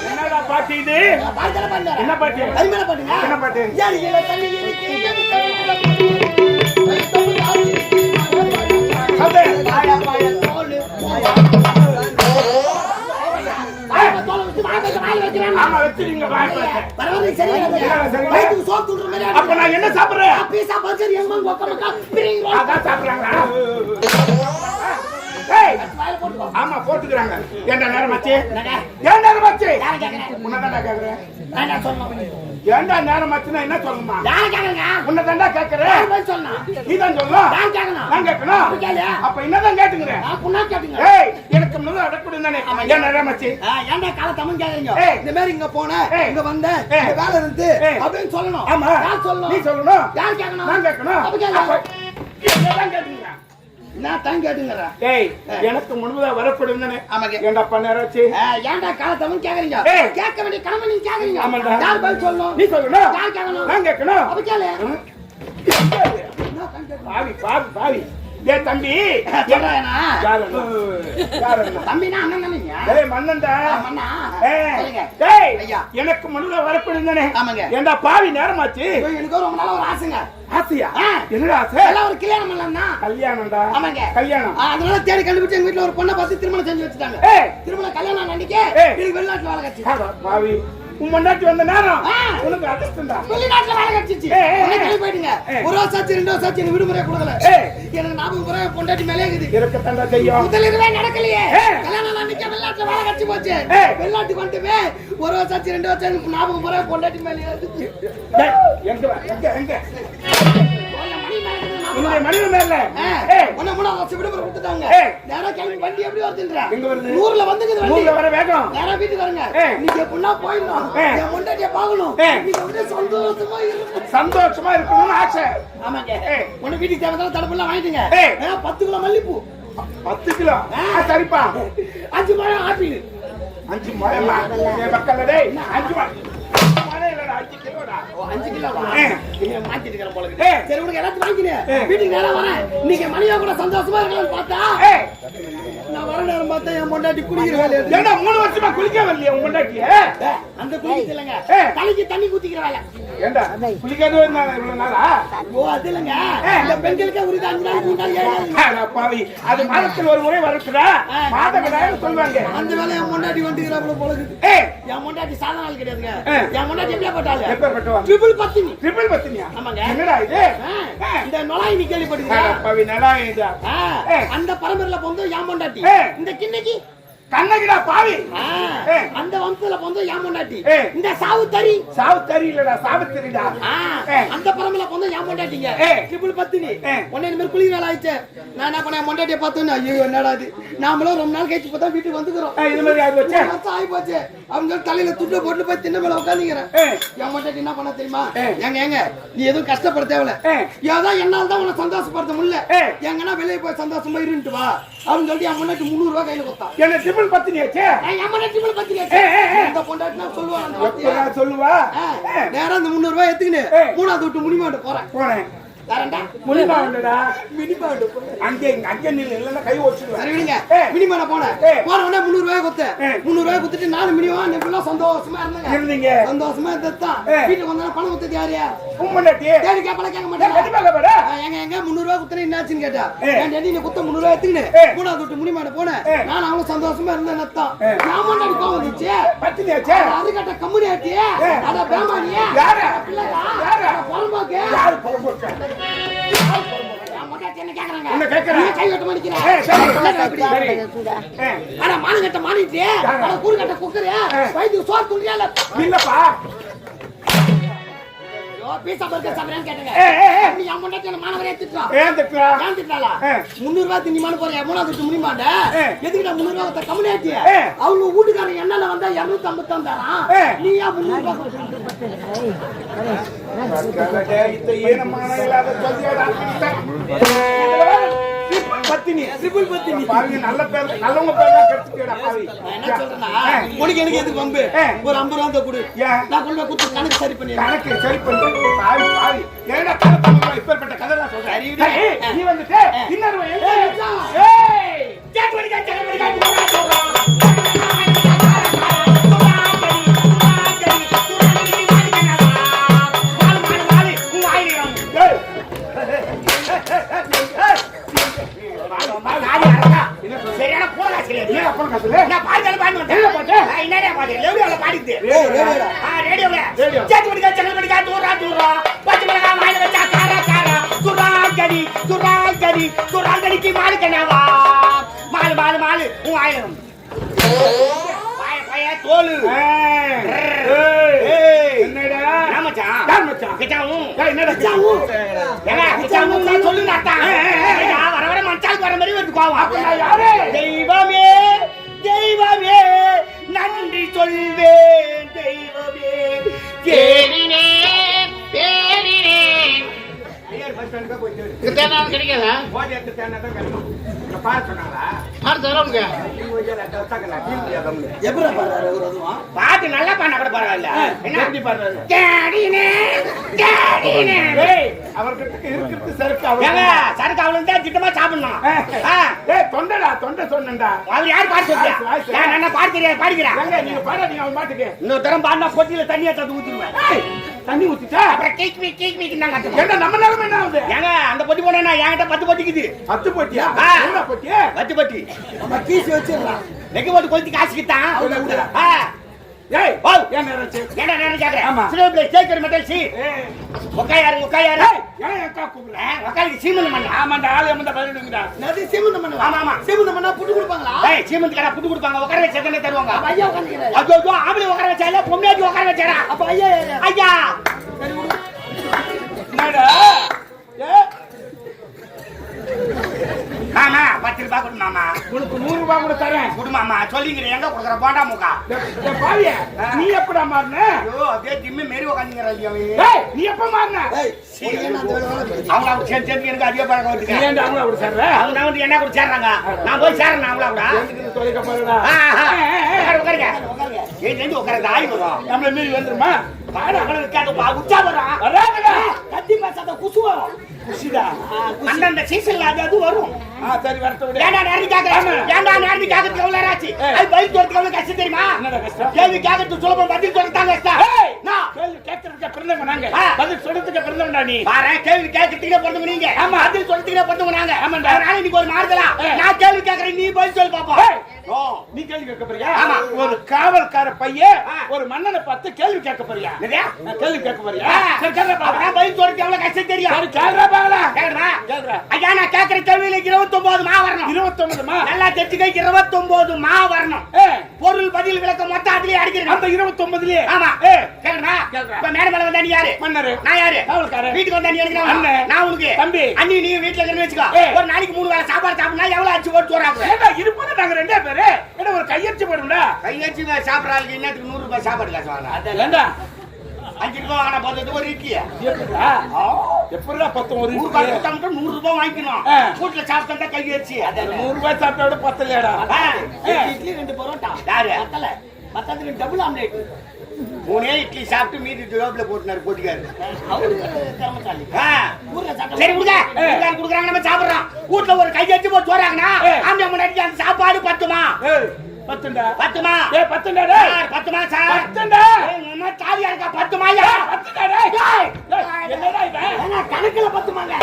என்னடா பாட்டு இது? என்ன பாட்டு? என்ன பாட்டு? அப்ப நான் என்ன சாப்பிடுறேன்? ஆமா போட்டுக்கிறாங்க. ஏண்டா நேரம் ஆச்சு? ஏன் நேரம் ஆச்சு? உன்னதாண்டா கேக்குறேன். ஏண்டா நேரம் ஆச்சுன்னா என்ன சொல்லணுமா? உன்னதாண்டா கேக்குறேன். நீ தான் சொல்லணும். நான் கேட்கணும். அப்ப என்னதான் கேட்டுக்கிறேன்? எனக்கு முதல்ல அடக்கூடாது தானே. ஏன் நேரம் ஆச்சு? ஏண்டா கால தமிழ் கேக்குறீங்க? இந்த மாதிரி இங்க போன இங்க வந்த வேலை இருந்து அப்படின்னு சொல்லணும். ஆமா சொல்லணும். நீ சொல்லணும். யார் கேட்கணும்? நான் கேட்கணும். என்னதான் கேட்டுக்கிறேன்? நான் தான் கேட்டுங்கறேன். ஏய் எனக்கு முன்பதா வரப்படும் தானே. ஆமாங்க. ஏண்டா பண்ணாராச்சு? ஏண்டா கால தமிழ் கேக்குறீங்க? கேட்க வேண்டிய கடமை நீ கேக்குறீங்க. ஆமாடா. யார் பதில் சொல்லணும்? நீ சொல்லணும். யார் கேட்கணும்? நான் கேட்கணும். அப்ப கேளு. பாவி ஏ தம்பி சொல்றேனா? யாரண்ணா? தம்பினா அண்ணன் தானேங்க. ஏய் மண்ணன்டா. அண்ணா. ஏய் ஐயா எனக்கு முன்பதா வரப்படும் தானே. ஆமாங்க. ஏண்டா பாவி நேரமாச்சு. எனக்கு ரொம்ப நாளா ஒரு ஆசைங்க. ஆசையா? என்னடா ஆசை? எல்லாம் ஒரு கல்யாணம் பண்ணலாம்னா. கல்யாணம்டா. ஆமாங்க. கல்யாணம். அதனால தேடி கண்டுபிடிச்சு எங்க வீட்ல ஒரு பொண்ணை பார்த்து திருமணம் செஞ்சு வச்சுட்டாங்க. திருமணம் கல்யாணம் அன்னைக்கு எனக்கு வெளிநாட்டுல வேலை கிடைச்சு. பாவி உன் முன்னாடி வந்த நேரம் உனக்கு அதிர்ஷ்டம்டா. வெளிநாட்டுல வேலை கிடைச்சிச்சு. கிளம்பி போயிடுங்க. ஒரு வருஷம் 2 வருஷம் எனக்கு விடுமுறை கொடுக்கல. எனக்கு 40 முறை பொண்டாட்டி மேலே இருக்குது. இருக்கட்டா செய்யும். முதலிரவே நடக்கலையே. கல்யாணம் அன்னைக்கு வெளிநாட்டுல வேலை கிடைச்சு போச்சு. வெளிநாட்டுக்கு வந்துவே ஒரு வருஷம் 2 வருஷம் எனக்கு 40 முறை பொண்டாட்டி மேலே இருக்குது. எங்க உன்னுடைய மனித மேல உன்னை மூணு வருஷம் விடுமுறை கொடுத்துட்டாங்க. நேரா கிளம்பி வண்டி எப்படி வருதுன்ற? எங்க வருது? 100ல வந்துக்குது வண்டி. 100ல வர வேகம். நேரா வீட்டுக்கு வரங்க. நீங்க எப்படினா போயிடணும். என் முன்னாடியே பார்க்கணும். நீங்க வந்து சந்தோஷமா இருக்கணும். சந்தோஷமா இருக்கணும்னு ஆசை. ஆமாங்க. உன்னை வீட்டுக்கு தேவையான தடுப்புலாம் வாங்கிட்டீங்க. 10 கிலோ மல்லிப்பூ. 10 கிலோ. சரிப்பா. 5 முழம் ஆப்பிள். 5 முழமா? ஏ மக்களே டேய் 5 முழம். 5 கிலோடா. 5 கிலோவா? மாத்திட்டு இருக்கறேன் போல இருக்கு. சரி உனக்கு எல்லாத்தையும் வாங்கினே. வீட்டுக்கு நேரா வரேன். நீங்க மணியா கூட சந்தோஷமா இருக்கலாம்னு பார்த்தா நான் வர நேரம் பார்த்தா என் பொண்டாட்டி குளிக்கிற வேலையா இருக்கு. ஏண்டா 3 வருஷமா குளிக்க வரலையா உன் பொண்டாட்டி? அந்த குளிக்க இல்லங்க. தலைக்கு தண்ணி ஊத்திக்கிற வேலை. ஏண்டா குளிக்காதே இவ்வளவு நாளா? ஓ அது இல்லங்க. இந்த பெண்களுக்கு ஒரு 5 நாள் 3 நாள் 7 நாள். அட பாவி அது மாதத்துல ஒரு முறை வருதுடா. மாதக்கடான்னு சொல்வாங்க. அந்த வேலை என் பொண்டாட்டி வந்துக்கறாப்ல போல இருக்கு. என் பொண்டாட்டி சாதாரண ஆள் கிடையாதுங்க. என் பொண்டாட்டி எப்படியா போட்டாளே? எப்ப போட்டவா? ட்ரிபிள் பத்தினி. ட்ரிபிள் பத்தினியா? ஆமாங்க. என்னடா இது? இந்த நொலாய் நீ கேள்விப்பட்டிருக்கியா? அட பாவி நொலாய் இதா. அந்த பரம்பரையில பொந்து என் பொண்டாட்டி. இந்த கிண்ணக்கி கண்ணகிடா பாவி. அந்த வம்சத்துல பொந்து என் பொண்டாட்டி. இந்த சாவுத்தரி இல்லடா சாவித்திரிடா. அந்த பரம்பரையில பொந்து என் பொண்டாட்டிங்க. ட்ரிபிள் பத்தினி. உன்னை இந்த மாதிரி குளிர் வேலை ஆயிடுச்சு. நான் என்ன பண்ணேன் பொண்டாட்டியை பார்த்தோன்னு ஐயோ என்னடா இது நாமளும் ரொம்ப நாள் கழிச்சு பார்த்தா வீட்டுக்கு வந்துக்கிறோம். இது மாதிரி ஆகி போச்சு. ஆகி போச்சு. அவங்க தலையில துண்டு போட்டு போய் தின்ன மேல உட்காந்துக்கிறேன். என் பொண்டாட்டி என்ன பண்ண தெரியுமா? ஏங்க நீ எதுவும் கஷ்டப்பட தேவையில்ல. ஏதோ என்னால தான் உன்னை சந்தோஷப்படுத்த முடியல. எங்கன்னா வெளியே போய் சந்தோஷமா இருந்துட்டு வா அப்படின்னு சொல்லிட்டு என் பொண்டாட்டி 300 ரூபாய் கையில கொடுத்தா. என்ன ட்ரிபிள் பத்தினியாச்சே? என் பொண்டாட்டி ட்ரிபிள் பத்தினியாச்சே. இந்த பொண்டாட்டி நான் சொல்லுவாங்க. சொல்லுவா. நேரா அந்த 300 ரூபாய் எடுத்துக்கினு 3வது விட்டு முனிமாட்ட போறேன். அங்க கை வச்சுடுவேன். மினிமான போனேன். போன உடனே 300 ரூபாய் கொடுத்தேன். 300 ரூபாய் கொடுத்துட்டு 4 மினிமம் இப்பெல்லாம் சந்தோஷமா இருந்தீங்க. சந்தோஷமா இருந்ததுதான். வீட்டுக்கு வந்தா பணம் கொடுத்தது யாரு? தேடி கேட்பல கேட்க மாட்டேன். எங்க 300 ரூபாய் கொடுத்தேன் என்னாச்சுன்னு கேட்டா நீ குத்த 300 ரூபாய் எடுத்துக்கினு 3வது விட்டு முனிமாட போனேன். நான் அவங்க சந்தோஷமா இருந்தேன். நான் கோவம் வந்துச்சு. அது கேட்ட கம்முனி ஆட்டி அத பேமானியா பொறம்போக்கு மானகட்ட மானிட்டு கூறுகட்ட குக்கரு வயிற்று சோறு துணியால இல்லப்பா பீசா பர்கர் சாப்பிடுறேன்னு கேட்டங்க. நீ என் பொண்டாட்டி என்ன மானவரே திட்டுறா. ஏன் திட்டுறாளா? 300 ரூபாய் தின்னிமான்னு போறியா? 3வது விட்டு முடியுமாண்ட எதுக்கிட்ட 300 ரூபாய் கொடுத்த கம்முனி ஆட்டி அவங்க வீட்டுக்காரன் எண்ணெயில வந்தா 250 தான் தரான். நீ ஏன் 300 உனக்கு எனக்கு எதுக்கு வம்பு? ஒரு 50 ரூபா கொடு. நான் கொண்டு குத்து கணக்கு சரி பண்ணி இப்பேற்பட்ட கதை சொல்றேன். நீ வந்துட்டு இன்னொரு நீ அப்பா கத்துல நான் பாடுறது பாடு என்ன பாட்டு என்னடா பாடு ரேடியோல பாடிது ரேடியோல ரேடியோ சேத்து படிக்க செங்கல் படிக்க தூரா தூரா பச்சை மிளகா வாயில வச்சா காரா காரா சுராங்கடிக்கு மாலு கண்ணாவா மாலு மாலு மாலு உன் ஆயிரம் பாய பாய தோலு என்னடா மச்சான் யார் மச்சான் கிச்சாவும் என்னடா கிச்சாவும் ஏங்க கிச்சாவும் நான் சொல்லு நாட்டா வர வர மச்சான் வர மாதிரி வந்து கோவம் அப்ப நான் யாரு தெய்வமே தெய்வமே நன்றி சொல்வேன் தெய்வமே தேடினே தேடினே கிடைக்காதா போதை எடுத்து தேனாதான் கிடைக்கும் இங்க பாரு சொன்னாங்களா அடுத்த வரவங்க எப்படா பாடுறாரு ஒரு அதுவா பாட்டு நல்லா பாடினா கூட பரவாயில்ல என்ன எப்படி பாடுறாரு தேடினே தேடினே ஏய் அவர்கிட்ட இருக்குது சருக்கு ஏங்க அவர் சருக்கு அவளுக்கு தான் திட்டமா சாப்பிடணும் ஏய் தொண்டடா தொண்டை சொன்னேன்டா அவள் யார் பாட்டு சொல்றியா நான் என்ன பாட்டு தெரியாது பாடிக்கிறேன் எங்க நீங்க பாடாதீங்க அவன் பாட்டுக்கு இன்னொரு தரம் பாடினா கொட்டியில தண்ணி எடுத்து ஊத்திடுவேன் ஏய் தண்ணி ஊத்திட்டா அப்புறம் கேக் மீக்கு நாங்க கத்துக்கோம் என்ன நம்ம நிலைமை என்ன ஆகுது ஏங்க அந்த பொட்டி போனா என்கிட்ட 10 பொட்டிக்குது 10 போட்டியா ஆ. என்ன போட்டி 10 பொட்டி நம்ம கீசி வச்சிடலாம் நெக்கு போட்டு கொளுத்தி காசுக்கிட்டான் ஏய் ஓ ஏன் நேரச்சு என்ன நேரம் கேக்குறேன் ஆமா. சிலோப்ல கேக்கற மெட்டல் சி ஏய் உக்காயாரு ஏன் அக்கா கூப்பிடுற உக்காய்க்கு சீமந்தம் பண்ணா ஆமாண்டா ஆளு எம்மந்த பதிலுங்கடா நதி சீமந்தம் பண்ணுவா ஆமா ஆமா சீமந்தம் பண்ணா புட்டு கொடுப்பாங்களா ஏய் சீமந்த் கடை புட்டு கொடுப்பாங்க உட்கார வச்சு எத்தனை தருவாங்க அப்ப ஐயா உட்காந்துக்கிறாரு ஐயோ ஆம்பளை உட்கார வச்சால பொம்மையாட்டி உட்கார வச்சாரா அப்ப ஐயா யாரு? ஐயா என்னடா ஏ மாமா 10 ரூபாய் கொடு மாமா உனக்கு 100 ரூபாய் கூட தரேன் கொடு மாமா சொல்லிங்கற எங்க கொடுக்குற போண்டா முக்கா டேய் பாவிய நீ எப்படா மாறன ஐயோ அப்படியே திம்மி மேரி உட்காந்துங்கற ஐயா ஏய் நீ எப்ப மாறன ஏய் உனக்கு என்ன அந்த வேலை வேலை போயிடுச்சு? அவங்க அவங்க சேர்ந்து எனக்கு அதிக பழக்கம் நீ வந்துருக்கு ஏன்டா அவங்கள அப்படி சொல்ற அவங்க நான் வந்து என்ன கூட சேர்றாங்க நான் போய் சேர்றேன் அவங்கள கூட எதுக்கு தொலைக்க போறடா உட்காருங்க ஏய் ரெண்டு உட்காருங்க ஆய் வரும் நம்மள மீறி வந்துருமா பாரு அவங்களுக்கு இருக்காங்க உச்சா வரும் வராதடா கத்தி பேசாத குசு வரும் குஷிடா அந்தந்த சீசன்ல அது வரும் சரி வரட்ட விடு ஏன்டா நேரடி கேக்குறேன் ஏன்டா நேரடி கேக்குறது எவ்வளவு நேரம் ஆச்சு அது பைக் ஓட்டுறதுக்கு எவ்வளவு கஷ்டம் தெரியுமா என்னடா கஷ்டம் கேள்வி கேக்குறது சுலபம் பதில் சொல்றதாங்க கஷ்டம் ஏய் நான் கேள்வி கேட்கறதுக்கு பிறந்தவங்க நாங்க ஆ. பதில் சொல்றதுக்கு பிறந்தவங்கடா நீ பாரு கேள்வி கேட்கறதுக்கே பிறந்தவங்க நீங்க ஆமா. பதில் சொல்றதுக்கே பிறந்தவங்க நாங்க ஆமாண்டா. அதனால இன்னைக்கு ஒரு மாறுதலா ஏ. நான் கேள்வி கேக்குறேன் நீ பதில் சொல்லு பாப்போம் ஏய். ஓ நீ கேள்வி கேட்க போறியா ஆமா. ஒரு காவல்கார பையன் ஆ. ஒரு மன்னனை பார்த்து கேள்வி கேட்க போறியா என்னது? நான் கேள்வி கேட்க போறியா ஆ. சரி கேள்றா பாக்கலாம் அப்பதான் பதில் சொல்றதுக்கு எவ்வளவு கஷ்டம் தெரியும் சரி கேள்றா பாக்கலாம் கேக்குறா கேள்றா ஐயா நான் கேக்குற கேள்வியில 29 மா வரணும் 29 மா நல்லா தெரிஞ்சுக்க 29 மா வரணும் ஏ பொருள் பதில் விளக்கம் மொத்தம் அதுலயே அடிக்கிறேன் அந்த 29லயே ஆமா ஏ கேக்குறா கேக்குறா. இப்ப மேல மேல வந்தா நீ யாரு மன்னரு நான் யாரு காவல்காரன் வீட்டுக்கு வந்தா நீ எனக்கு நான் அண்ணன். நான் உனக்கு தம்பி. அண்ணி நீ வீட்டுல இருக்கன்னு வச்சுக்கோ ஏ. ஒரு நாளைக்கு 3 வேளை சாப்பாடு சாப்பிடனா எவ்வளவு அடிச்சு ஓட்டு வராங்க ஏண்டா இருப்பது நாங்க ரெண்டே பேரு என்ன ஒரு கையெழுத்து போடும்டா கையெழுச்சி சாப்பிடறாங்க இன்னத்துக்கு 100 ரூபாய் சாப்பாடு காசு வாங்க ஏண்டா 5 ரூபாய் வாங்கினா போதும் ஒரு இட்லி எப்படிடா எப்படிடா 10 ஒரு 100 ரூபாய் கொடுத்தா மட்டும் 100 ரூபாய் வாங்கிக்கணும் ஆ. வீட்டுல சாப்பிட்டா கையெழுச்சி 100 ரூபாய் சாப்பிட்டா விட பத்தலையாடா இட்லி 2 பரோட்டா யாரு பத்தல பத்தத்துக்கு டபுள் ஆம்லேட் 3 இட்லி சாப்பிட்டு மீதி ஜோப்ல போட்டுனாரு போட்டிக்காரு அவருக்கு கர்மசாலி ஊர்ல சாப்பிட்ட சரி கொடுங்க குடுக்குறாங்க நம்ம சாப்பிடுறோம் வீட்டுல ஒரு கையெழுத்து போட்டு வராங்கன்னா ஆம்பளை முன்னாடி அந்த சாப்பாடு பத்துமா ஏய் பத்துண்டா பத்துமா ஏய் பத்துண்டா டேய் சார் பத்துமா சார் பத்துண்டா நம்ம தாலியா இருக்கா பத்துமாயா பத்துண்டா டேய் என்னடா இவன் ஏன்னா கணக்குல பத்துமாங்க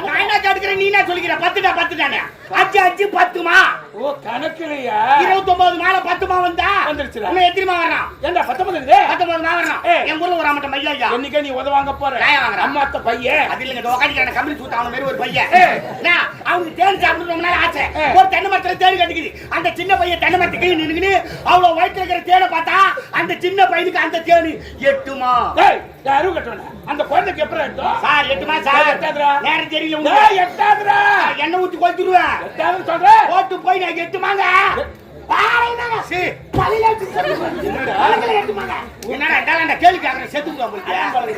நான் என்ன கேட்கிறேன் நீ என்ன சொல்லிக்கிற பத்துடா பத்துடானே 5 10மா ஓ கணக்குலையா 29 மேல 10மா வந்தா வந்துருச்சுடா. இன்னும் எத்தனைமா வரான் ஏண்டா 19 இது 19 மா வரான் ஏய். என் ஊர்ல ஒரு அம்மட்ட மையா என்னைக்கே நீ உதவாங்க போற நான் வாங்குறேன். அம்மா அத்தை பையன் அது இல்லங்க உட்காந்துக்கிறான கம்பெனி சூத்த அவன மாதிரி ஒரு பையன் ஏய். என்ன அவனுக்கு தேன் சாப்பிடணும் ரொம்ப நாள் ஆசை ஏய். ஒரு தென்னை மரத்துல தேன் கட்டிக்குது அந்த சின்ன பையன் தென்னை மரத்துக்கு நின்னுக்கின்னு அவ்வளவு வயிற்றுல இருக்கிற தேனை பார்த்தா அந்த சின்ன பையனுக்கு அந்த தேனு 8மா டேய் யாரும் கட்டணும் அந்த குழந்தைக்கு எப்பறம் எடுத்தோம் சார் 8மா சார் எட்டாதுடா. நேரம் தெரியல டேய் உங்களுக்கு எட்டாதுடா எண்ணெய் ஊத்தி கொளுத்திடுவேன் எட்டாதுன்னு சொல்றேன் போட்டு போய் நான் 8மாங்க பாருங்க சி என்னடா இந்த கேள்வி கேக்குறேன் செத்து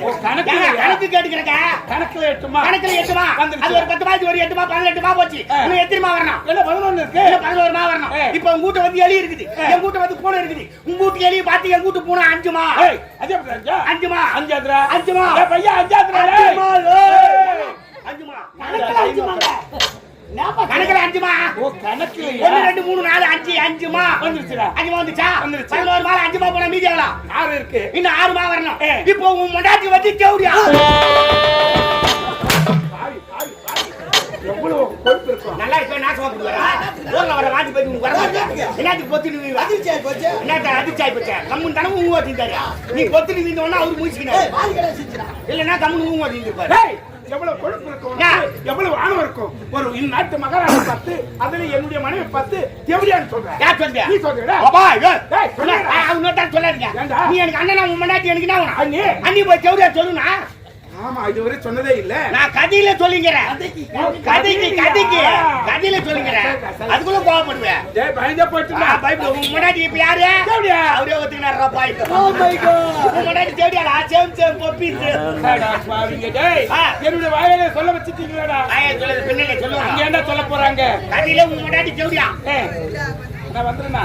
ஓ, கணக்கு இல்லையா? கணக்கு கேட்டுக்கிறேங்க கணக்குல எட்டுமா கணக்குல 8மா வந்துருச்சு. அது ஒரு 10 மாச்சு ஒரு 8மா 18மா போச்சு இன்னும் எத்தனைமா வரணும் என்ன 11 இருக்கு இன்னும் 11மா வரணும் ஏய். இப்போ உங்க வீட்டு வந்து எலி இருக்குது என் வீட்டு வந்து பூனை இருக்குது உங்க வீட்டு எலியை பார்த்து என் வீட்டு பூனை 5மா ஏய் அதே எப்படி அஞ்சா 5மா அஞ்சாதுடா 5மா ஏய் பையா அஞ்சாதுடா 5மா ஏய் 5மா கணக்குல 5மாங்க கணக்குல 5மா ஓ கணக்குலையா 1 2 3 4 5 5மா வந்துருச்சுடா 5மா வந்துச்சா வந்துருச்சு. 11 மால 5மா போனா மீதி எவ்வளவு ஆறு இருக்கு இன்னும் 6மா வரணும் ஏய். இப்போ உன் மண்டாட்டி வந்து தேவடியா பாவி பாவி பாவி எவ்வளவு கொழுப்பு இருக்கும் நல்லா இப்ப நாசமா போடுவாரா ஊர்ல வர வாட்டி போய் உங்க என்னத்துக்கு பொத்து நீ அதிர்ச்சி ஆகி போச்சு. என்னத்த அதிர்ச்சி ஆகி போச்சா கம்முன்னு தானே ஊங்க ஓட்டிட்டாரு நீ பொத்து நீ வீந்தோன்னா அவரு முடிச்சுக்கினாரு பாதி கடை சிரிச்சுடா. இல்லைன்னா கம்முன்னு ஊங்க ஓட்டிருப்பாரு டேய், எவ்வளவு கொழுப்பு இருக்கும் எவ்வளவு ஆணவம் இருக்கும் ஒரு இந்நாட்டு மகாராணி பார்த்து அதுல என்னுடைய மனைவி பார்த்து எப்படியான்னு சொல்றேன் யார் சொல்றியா நீ சொல்றா அப்பா டேய், சொல்லுடா. அவங்க தான் சொல்லாதீங்க ஏண்டா? நீ எனக்கு அண்ணனா உன் மண்டாட்டி எனக்கு என்ன அண்ணி. அண்ணி போய் செவடியா சொல்லுனா ஆமா இதுவரை சொன்னதே இல்ல நான் கதையில சொல்லிங்கிறேன் கதையில சொல்லிங்கிறேன் அதுக்குள்ள கோவப்படுவேன் டேய் பயந்தே போயிட்டு பைபிள் உன் மண்டாட்டி இப்ப யாரு எப்படியா அவரே ஒத்துக்கினாரா பாய் Oh my God. உன் மண்டாட்டி செவடியாடா சேம் பொப்பீஸ் டேய் என்னுடைய வாயில சொல்ல வச்சிட்டீங்களடா ஆயா சொல்லுது பின்னாடி அங்க சொல்லுவாங்க என்ன சொல்ல போறாங்க கதையில உன் மண்டாட்டி செவடியா நான் வந்துறேனா